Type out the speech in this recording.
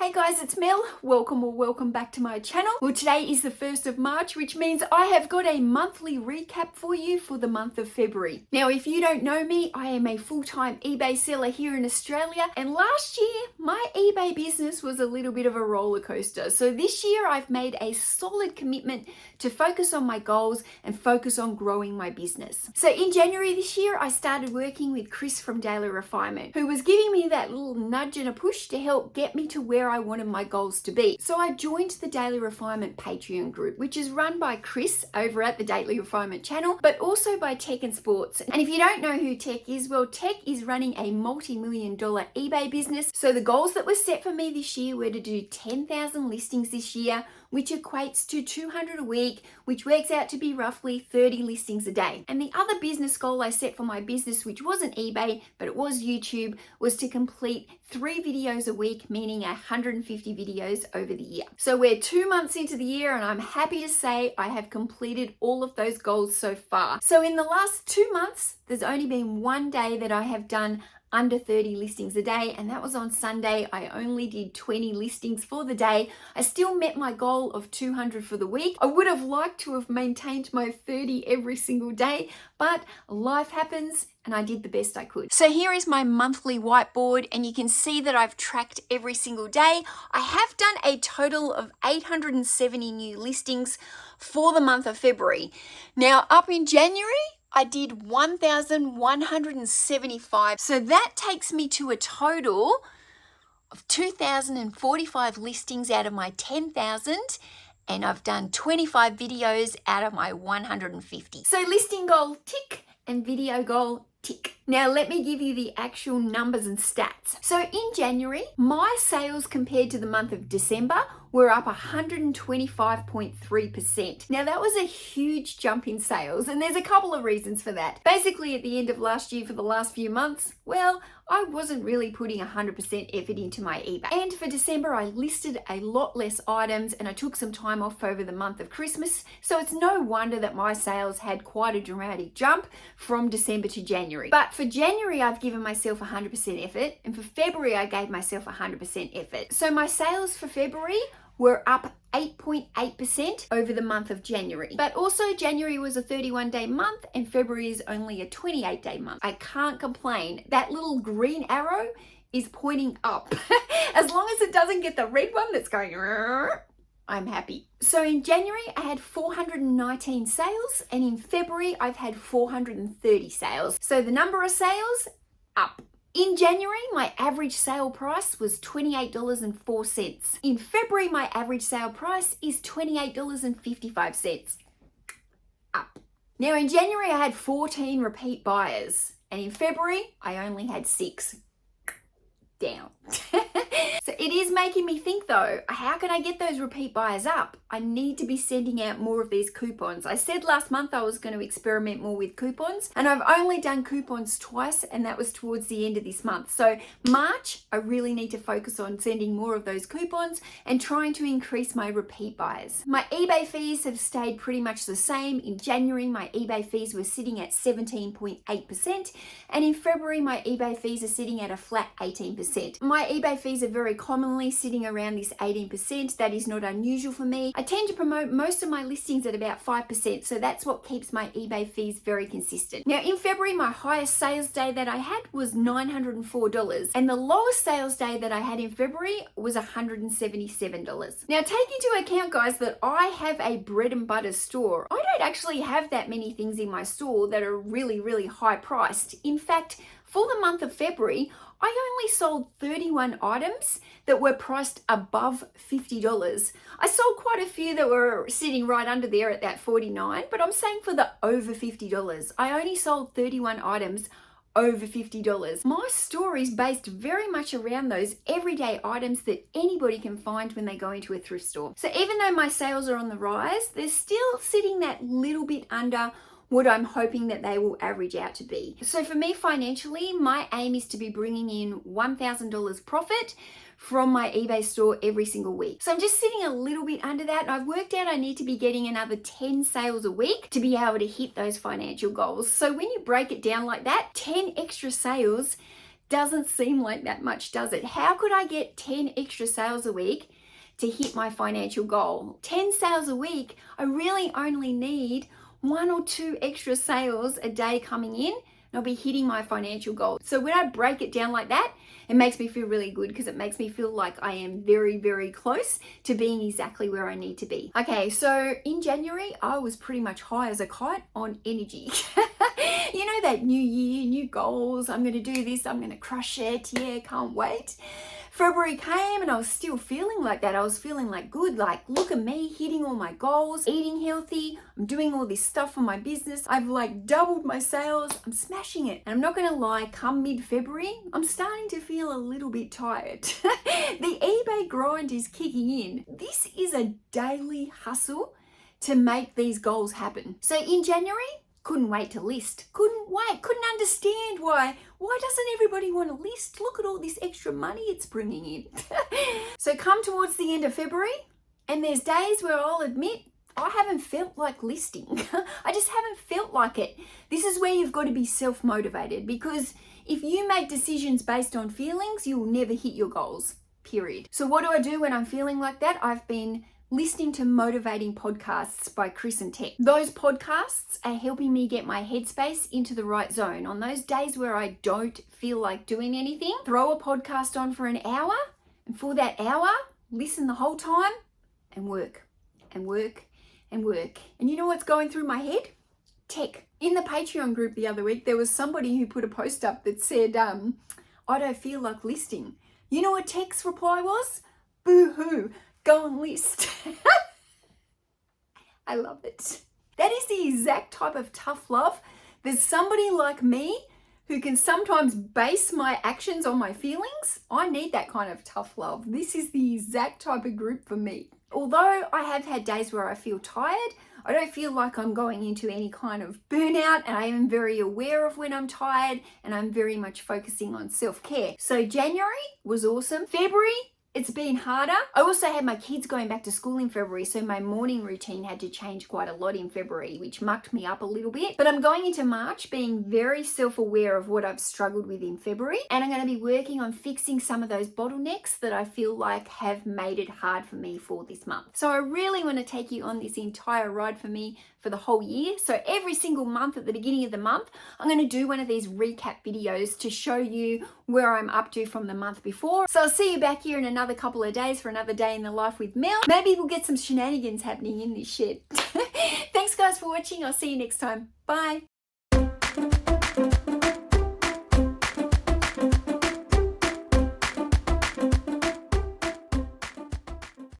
Hey guys, it's Mel. Welcome back to my channel. Well, today is the 1st of March, which means I have got a monthly recap for you for the month of February. Now, if you don't know me, I am a full-time eBay seller here in Australia, and last year, my eBay business was a little bit of a roller coaster. So this year, I've made a solid commitment to focus on my goals and focus on growing my business. So in January this year, I started working with Chris from Daily Refinement, who was giving me that little nudge and a push to help get me to where I wanted my goals to be. So I joined the Daily Refinement Patreon group, which is run by Chris over at the Daily Refinement channel, but also by Tech and Sports. And if you don't know who Tech is, well, Tech is running a multi-million-dollar eBay business. So the goals that were set for me this year were to do 10,000 listings this year, which equates to 200 a week, which works out to be roughly 30 listings a day. And the other business goal I set for my business, which wasn't eBay, but it was YouTube, was to complete 3 videos a week, meaning 150 videos over the year. So we're 2 months into the year, and I'm happy to say I have completed all of those goals so far. So in the last 2 months, there's only been one day that I have done under 30 listings a day, and that was on Sunday. I only did 20 listings for the day. I still met my goal of 200 for the week. I would have liked to have maintained my 30 every single day, but life happens and I did the best I could. So here is my monthly whiteboard, and you can see that I've tracked every single day. I have done a total of 870 new listings for the month of February. Now up in January, I did 1,175. So that takes me to a total of 2,045 listings out of my 10,000. And I've done 25 videos out of my 150. So listing goal, tick, and video goal, tick. Now let me give you the actual numbers and stats. So in January, my sales compared to the month of December were up 125.3%. Now that was a huge jump in sales, and there's a couple of reasons for that. Basically, at the end of last year, for the last few months, well, I wasn't really putting 100% effort into my eBay. And for December, I listed a lot less items, and I took some time off over the month of Christmas. So it's no wonder that my sales had quite a dramatic jump from December to January. But for January, I've given myself 100% effort, and for February, I gave myself 100% effort. So my sales for February were up 8.8% over the month of January. But also January was a 31-day month and February is only a 28-day month. I can't complain. That little green arrow is pointing up. As long as it doesn't get the red one that's going, I'm happy. So in January, I had 419 sales, and in February, I've had 430 sales. So the number of sales, up. In January, my average sale price was $28.04. In February, my average sale price is $28.55. Up. Now in January, I had 14 repeat buyers, and in February, I only had 6. Down. So it is making me think though, how can I get those repeat buyers up? I need to be sending out more of these coupons. I said last month I was going to experiment more with coupons, and I've only done coupons twice, and that was towards the end of this month. So March, I really need to focus on sending more of those coupons and trying to increase my repeat buyers. My eBay fees have stayed pretty much the same. In January, my eBay fees were sitting at 17.8%, and in February, my eBay fees are sitting at a flat 18%. My eBay fees are very commonly sitting around this 18%. That is not unusual for me. I tend to promote most of my listings at about 5%, so that's what keeps my eBay fees very consistent. Now in February, my highest sales day that I had was $904, and the lowest sales day that I had in February was $177. Now take into account, guys, that I have a bread and butter store. I don't actually have that many things in my store that are really high priced. In fact, for the month of February, I only sold 31 items that were priced above $50. I sold quite a few that were sitting right under there at that $49, but I'm saying for the over $50. I only sold 31 items over $50. My store is based very much around those everyday items that anybody can find when they go into a thrift store. So even though my sales are on the rise, they're still sitting that little bit under what I'm hoping that they will average out to be. So for me financially, my aim is to be bringing in $1,000 profit from my eBay store every single week. So I'm just sitting a little bit under that. I've worked out I need to be getting another 10 sales a week to be able to hit those financial goals. So when you break it down like that, 10 extra sales Doesn't seem like that much, does it? How could I get 10 extra sales a week to hit my financial goal? 10 sales a week, I really only need 1 or 2 extra sales a day coming in, and I'll be hitting my financial goal. So when I break it down like that, it makes me feel really good because it makes me feel like I am very, very close to being exactly where I need to be. Okay, so in January, I was pretty much high as a kite on energy. You know, that new year, new goals, I'm going to do this, I'm going to crush it, yeah, can't wait. February came and I was still feeling like that. I was feeling like good, like look at me hitting all my goals, eating healthy, I'm doing all this stuff for my business. I've like doubled my sales, I'm smashing it. And I'm not gonna lie, come mid-February, I'm starting to feel a little bit tired. The eBay grind is kicking in. This is a daily hustle to make these goals happen. So in January, couldn't wait to list. Couldn't understand why doesn't everybody want to list? Look at all this extra money it's bringing in. So come towards the end of February, and there's days where I'll admit I haven't felt like listing. I just haven't felt like it. This is where you've got to be self-motivated, because if you make decisions based on feelings, you will never hit your goals, period. So what do I do when I'm feeling like that? I've been listening to motivating podcasts by Chris and Tech. Those podcasts are helping me get my headspace into the right zone. On those days where I don't feel like doing anything, throw a podcast on for an hour, and for that hour, listen the whole time and work and work and work. And you know what's going through my head? Tech. In the Patreon group the other week, there was somebody who put a post up that said, I don't feel like listing. You know what Tech's reply was? Boo-hoo. Go and list. I love it. That is the exact type of tough love. There's somebody like me who can sometimes base my actions on my feelings. I need that kind of tough love. This is the exact type of group for me. Although I have had days where I feel tired, I don't feel like I'm going into any kind of burnout, and I am very aware of when I'm tired, and I'm very much focusing on self-care. So January was awesome. February, it's been harder. I also had my kids going back to school in February, so my morning routine had to change quite a lot in February, which mucked me up a little bit. But I'm going into March being very self-aware of what I've struggled with in February, and I'm going to be working on fixing some of those bottlenecks that I feel like have made it hard for me for this month. So I really want to take you on this entire ride for me for the whole year. So every single month at the beginning of the month, I'm going to do one of these recap videos to show you where I'm up to from the month before. So I'll see you back here in another couple of days for another day in the life with Mel. Maybe we'll get some shenanigans happening in this shed. Thanks guys for watching. I'll see you next time. Bye.